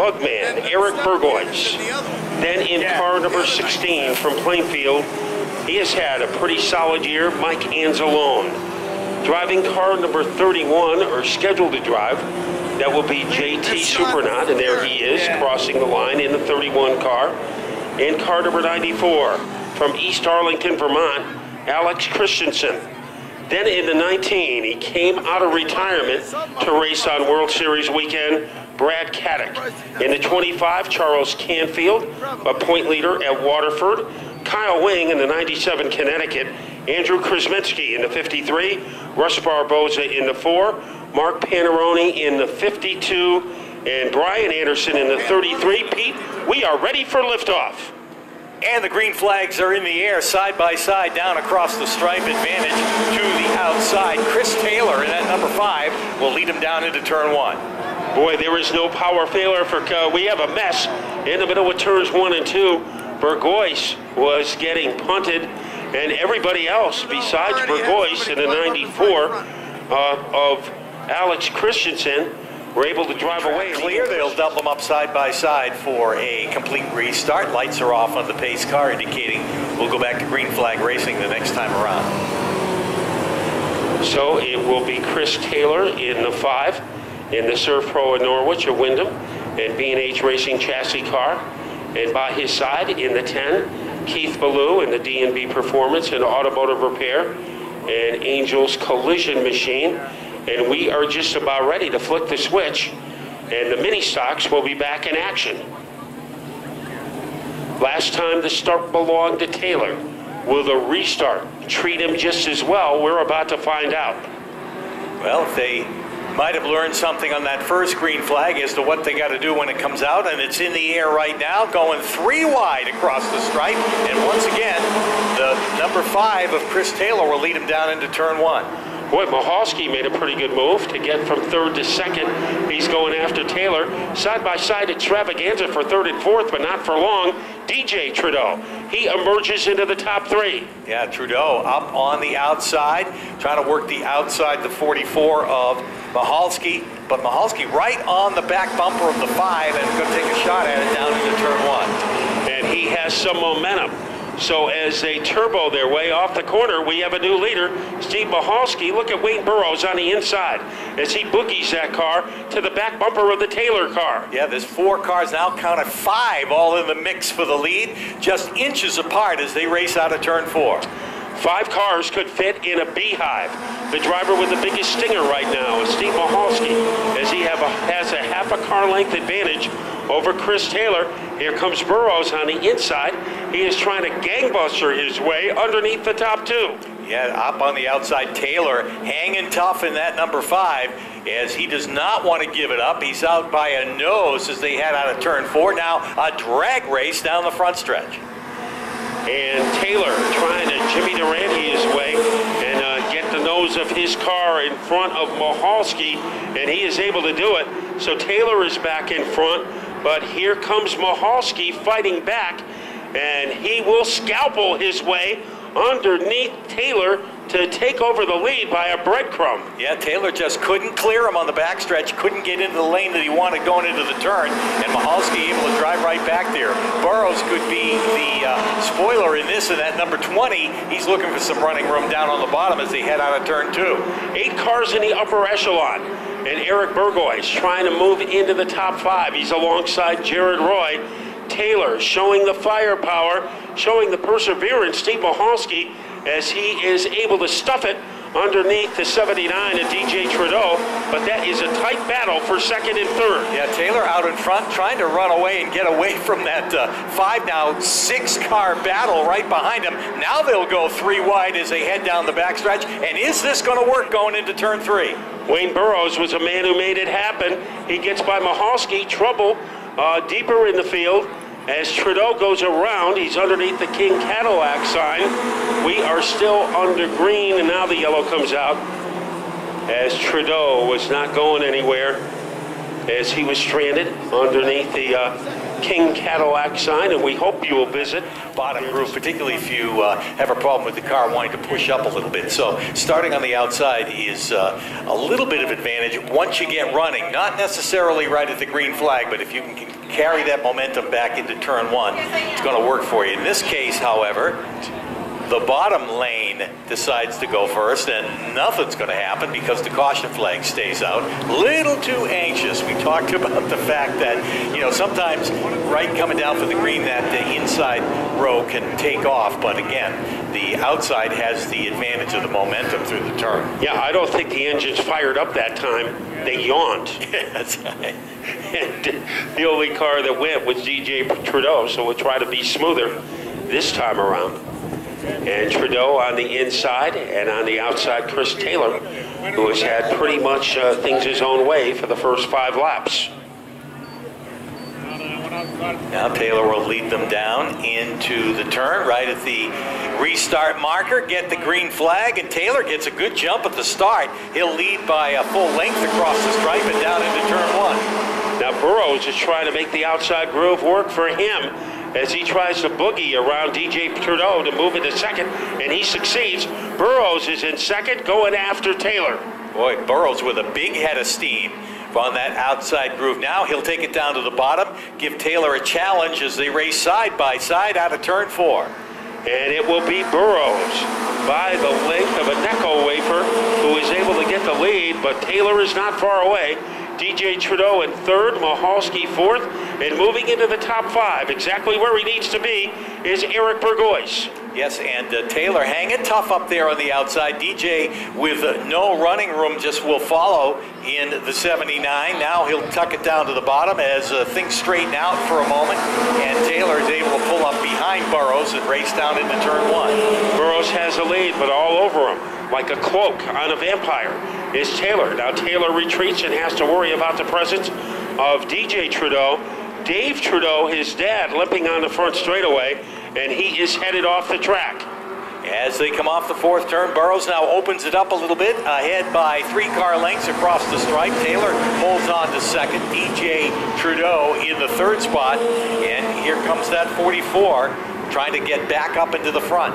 Bugman, Eric Burgoyce. Then in car number 16 from Plainfield, he has had a pretty solid year, Mike Anzalone. Driving car number 31, or scheduled to drive, that will be JT Supernaut, and there he is, crossing the line in the 31 car. In car number 94, from East Arlington, Vermont, Alex Christensen. Then in the 19, he came out of retirement to race on World Series weekend, Brad Caddick. In the 25, Charles Canfield, a point leader at Waterford. Kyle Wing in the 97 Connecticut. Andrew Krasminski in the 53. Russ Barboza in the 4. Mark Panarone in the 52. And Brian Anderson in the 33. Pete, we are ready for liftoff. And the green flags are in the air, side by side, down across the stripe, advantage to the outside. Chris Taylor in that number 5 will lead him down into turn 1. Boy, there is no power failure for, we have a mess in the middle of turns 1 and 2. Burgoyce was getting punted, and everybody else besides Burgoyce in the 94 of Alex Christensen were able to drive away. Clear, they'll double them up side by side for a complete restart. Lights are off on the pace car, indicating we'll go back to green flag racing the next time around. So it will be Chris Taylor in the 5, in the Surf Pro of Norwich of Wyndham, and B&H Racing chassis car. And by his side in the 10, Keith Ballou in the D&B Performance and Automotive Repair, and Angels Collision Machine. And we are just about ready to flick the switch, and the mini stocks will be back in action. Last time the start belonged to Taylor. Will the restart treat him just as well? We're about to find out. Well, if they might have learned something on that first green flag as to what they got to do when it comes out, and it's in the air right now, going 3 wide across the stripe. And once again, the number 5 of Chris Taylor will lead him down into turn 1. Boy, Mahalski made a pretty good move to get from 3rd to 2nd. He's going after Taylor. Side by side extravaganza for 3rd and 4th, but not for long. DJ Trudeau, he emerges into the top 3. Yeah, Trudeau up on the outside, trying to work the outside, the 44 of Mahalski. But Mahalski right on the back bumper of the 5 and going to take a shot at it down into turn 1. And he has some momentum. So as they turbo their way off the corner, we have a new leader, Steve Mahalski. Look at Wayne Burrows on the inside as he boogies that car to the back bumper of the Taylor car. Yeah, there's 4 cars now, counted 5 all in the mix for the lead, just inches apart as they race out of turn 4. 5 cars could fit in a beehive. The driver with the biggest stinger right now is Steve Mahalski, as he has a half a car length advantage over Chris Taylor. Here comes Burrows on the inside. He is trying to gangbuster his way underneath the top 2. Yeah, up on the outside, Taylor hanging tough in that number 5 as he does not want to give it up. He's out by a nose as they head out of turn 4. Now a drag race down the front stretch. And Taylor trying to Jimmy Durante his way and get the nose of his car in front of Mahalski, and he is able to do it. So Taylor is back in front, but here comes Mahalski fighting back, and he will scalpel his way underneath Taylor to take over the lead by a breadcrumb. Yeah, Taylor just couldn't clear him on the backstretch, couldn't get into the lane that he wanted going into the turn, and Mahalski able to drive right back there. Burrows could be the spoiler in this, and at number 20, he's looking for some running room down on the bottom as they head out of turn 2. 8 cars in the upper echelon, and Eric Burgoyce trying to move into the top 5. He's alongside Jared Roy. Taylor showing the firepower, showing the perseverance, Steve Mahalski, as he is able to stuff it underneath the 79 of DJ Trudeau, but that is a tight battle for 2nd and 3rd. Yeah, Taylor out in front trying to run away and get away from that 5 now 6 car battle right behind him. Now they'll go 3 wide as they head down the backstretch, and is this going to work going into turn 3? Wayne Burrows was a man who made it happen. He gets by Mahalski, trouble deeper in the field. As Trudeau goes around, he's underneath the King Cadillac sign. We are still under green, and now the yellow comes out. As Trudeau was not going anywhere, as he was stranded underneath the King Cadillac sign, and we hope you will visit. Bottom groove, particularly if you have a problem with the car wanting to push up a little bit. So starting on the outside is a little bit of advantage once you get running. Not necessarily right at the green flag, but if you can carry that momentum back into turn one, it's going to work for you. In this case, however, the bottom lane decides to go first, and nothing's going to happen because the caution flag stays out. Little too anxious. We talked about the fact that, you know, sometimes right coming down for the green, that the inside row can take off, but again, the outside has the advantage of the momentum through the turn. Yeah, I don't think the engines fired up that time. They yawned. That's right. And the only car that went was DJ Trudeau, so we'll try to be smoother this time around. And Trudeau on the inside, and on the outside, Chris Taylor, who has had pretty much things his own way for the first 5 laps. Now Taylor will lead them down into the turn right at the restart marker, get the green flag, and Taylor gets a good jump at the start. He'll lead by a full length across the stripe and down into turn one. Now Burrows is trying to make the outside groove work for him as he tries to boogie around DJ Trudeau to move into second, and he succeeds. Burrows is in second, going after Taylor. Boy, Burrows with a big head of steam on that outside groove. Now he'll take it down to the bottom, give Taylor a challenge as they race side by side out of turn 4. And it will be Burrows by the length of a Necco wafer who is able to get the lead, but Taylor is not far away. DJ Trudeau in third, Mahalski fourth, and moving into the top 5, exactly where he needs to be, is Eric Burgoyce. Yes, and Taylor hanging tough up there on the outside. DJ with no running room just will follow in the 79. Now he'll tuck it down to the bottom as things straighten out for a moment, and Taylor is able to pull up behind Burrows and race down into turn 1. Burrows has a lead, but all over him, like a cloak on a vampire, is Taylor. Now Taylor retreats and has to worry about the presence of DJ Trudeau. Dave Trudeau, his dad, limping on the front straightaway, and he is headed off the track. As they come off the 4th turn, Burrows now opens it up a little bit, ahead by 3 car lengths across the stripe. Taylor holds on to second. DJ Trudeau in the 3rd spot, and here comes that 44, trying to get back up into the front.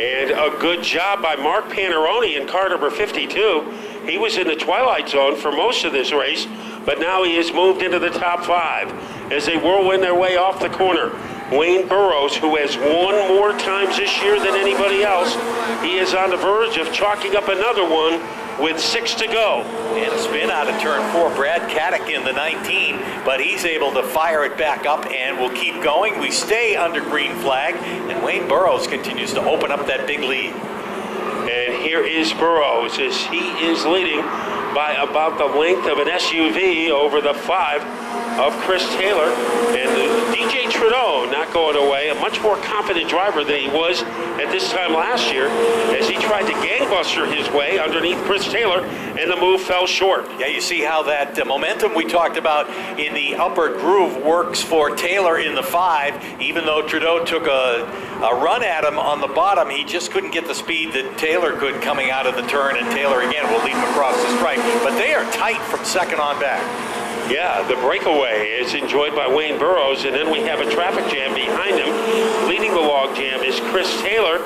And a good job by Mark Panarone in car number 52. He was in the twilight zone for most of this race, but now he has moved into the top 5 as they whirlwind their way off the corner. Wayne Burrows, who has won more times this year than anybody else, he is on the verge of chalking up another one with 6 to go. And a spin out of turn 4, Brad Caddick in the 19, but he's able to fire it back up and will keep going. We stay under green flag, and Wayne Burrows continues to open up that big lead. And here is Burrows as he is leading by about the length of an SUV over the 5 of Chris Taylor. And DJ Trudeau not going away, a much more confident driver than he was at this time last year as he tried to gangbuster his way underneath Chris Taylor, and the move fell short. Yeah, you see how that momentum we talked about in the upper groove works for Taylor in the 5. Even though Trudeau took a run at him on the bottom, he just couldn't get the speed that Taylor could coming out of the turn, and Taylor again will lead him across the stripe. But they are tight from second on back. Yeah, the breakaway is enjoyed by Wayne Burrows, and then we have a traffic jam behind him. Leading the log jam is Chris Taylor.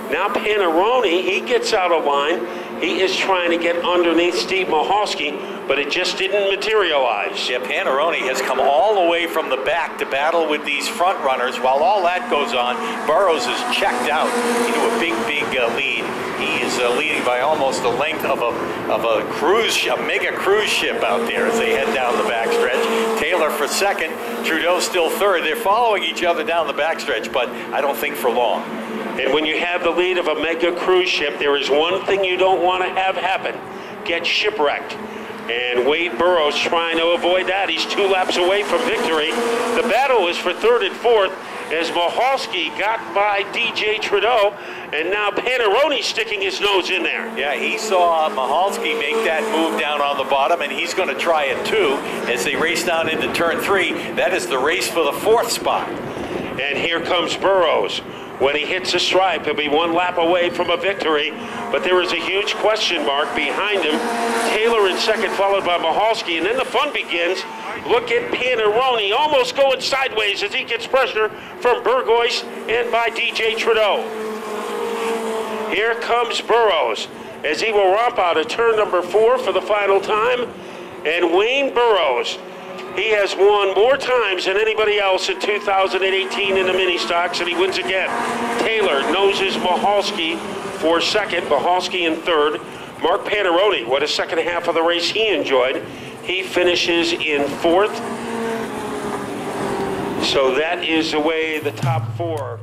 Now Panarone, he gets out of line. He is trying to get underneath Steve Mahalski, but it just didn't materialize. Yeah, Panarone has come all the way from the back to battle with these front runners. While all that goes on, Burrows is checked out into a big lead. He is leading by almost the length of a cruise ship, a mega cruise ship out there as they head down the backstretch. Taylor for second, Trudeau still third. They're following each other down the backstretch, but I don't think for long. And when you have the lead of a mega cruise ship, there is one thing you don't want to have happen: get shipwrecked. And Wade Burrows trying to avoid that. He's 2 laps away from victory. The battle is for 3rd and 4th as Mahalski got by DJ Trudeau, and now Panarone sticking his nose in there. Yeah, he saw Mahalski make that move down on the bottom, and he's going to try it too as they race down into turn 3. That is the race for the 4th spot. And here comes Burrows. When he hits the stripe, he'll be 1 lap away from a victory, but there is a huge question mark behind him. Taylor in second, followed by Michalski, and then the fun begins. Look at Panarone almost going sideways as he gets pressure from Burgos and by DJ Trudeau. Here comes Burrows as he will romp out of turn number 4 for the final time, and Wayne Burrows, he has won more times than anybody else in 2018 in the mini stocks, and he wins again. Taylor noses Michalski for second, Michalski in third. Mark Panarone, what a second half of the race he enjoyed. He finishes in fourth. So that is the way the top 4.